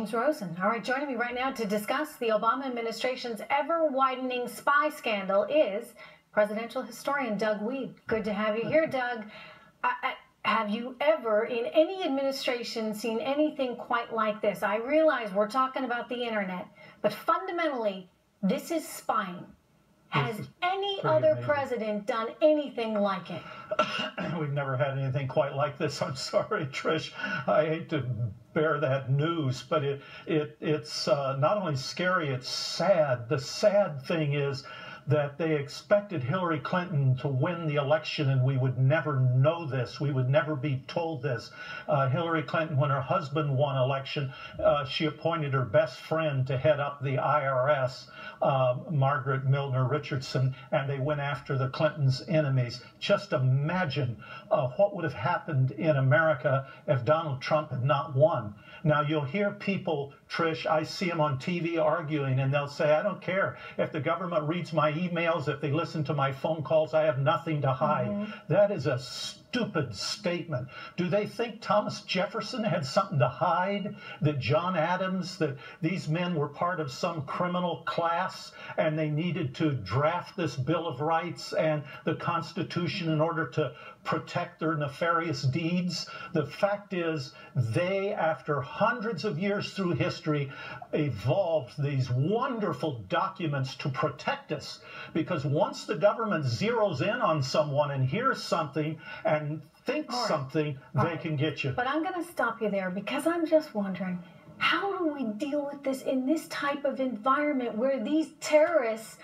James Rosen. All right, joining me right now to discuss the Obama administration's ever-widening spy scandal is presidential historian Doug Wead. Good to have you here, Doug. Have you ever, in any administration, seen anything quite like this? I realize we're talking about the internet, but fundamentally, this is spying. Has any other president done anything like it? We've never had anything quite like this. I'm sorry, Trish. I hate to bear that news, but it's not only scary, it's sad. The sad thing is that they expected Hillary Clinton to win the election, and we would never know this. We would never be told this. Hillary Clinton, when her husband won election, she appointed her best friend to head up the IRS, Margaret Milner Richardson, and they went after the Clintons' enemies. Just imagine what would have happened in America if Donald Trump had not won. Now, you'll hear people, Trish, I see them on TV arguing, and they'll say, I don't care. If the government reads my emails, if they listen to my phone calls, I have nothing to hide. That is a stupid statement. Do they think Thomas Jefferson had something to hide? That John Adams, that these men were part of some criminal class and they needed to draft this Bill of Rights and the Constitution in order to protect their nefarious deeds? The fact is, they, after hundreds of years through history, evolved these wonderful documents to protect us. Because once the government zeroes in on someone and hears something and thinks something, they can get you. But I'm going to stop you there because I'm just wondering, how do we deal with this in this type of environment where these terrorists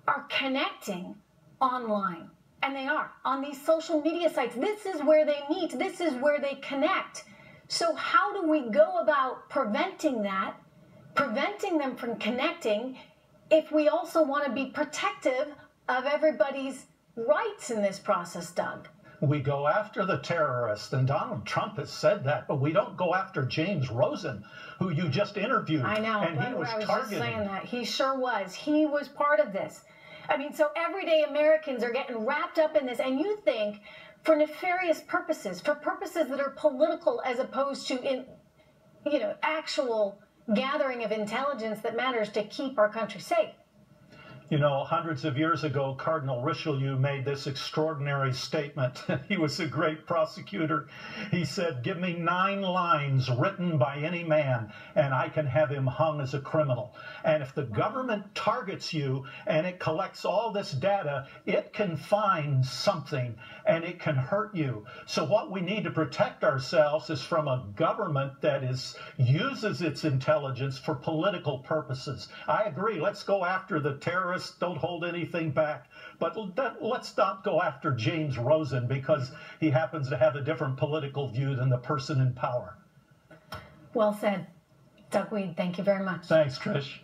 are connecting online? And they are on these social media sites. This is where they meet. This is where they connect. So how do we go about preventing that, preventing them from connecting, if we also want to be protective of everybody's rights in this process, Doug? We go after the terrorists, and Donald Trump has said that, but we don't go after James Rosen, who you just interviewed. I know, and he was I was targeted. just saying that. He sure was. He was part of this. I mean, so everyday Americans are getting wrapped up in this, and you think for nefarious purposes, for purposes that are political as opposed to, actual gathering of intelligence that matters to keep our country safe. You know, hundreds of years ago, Cardinal Richelieu made this extraordinary statement. He was a great prosecutor. He said, give me 9 lines written by any man, and I can have him hung as a criminal. And if the government targets you and it collects all this data, it can find something and it can hurt you. So what we need to protect ourselves is from a government that uses its intelligence for political purposes. I agree. Let's go after the terrorists. Don't hold anything back. But let's not go after James Rosen because he happens to have a different political view than the person in power. Well said. Doug Wead, thank you very much. Thanks, Trish.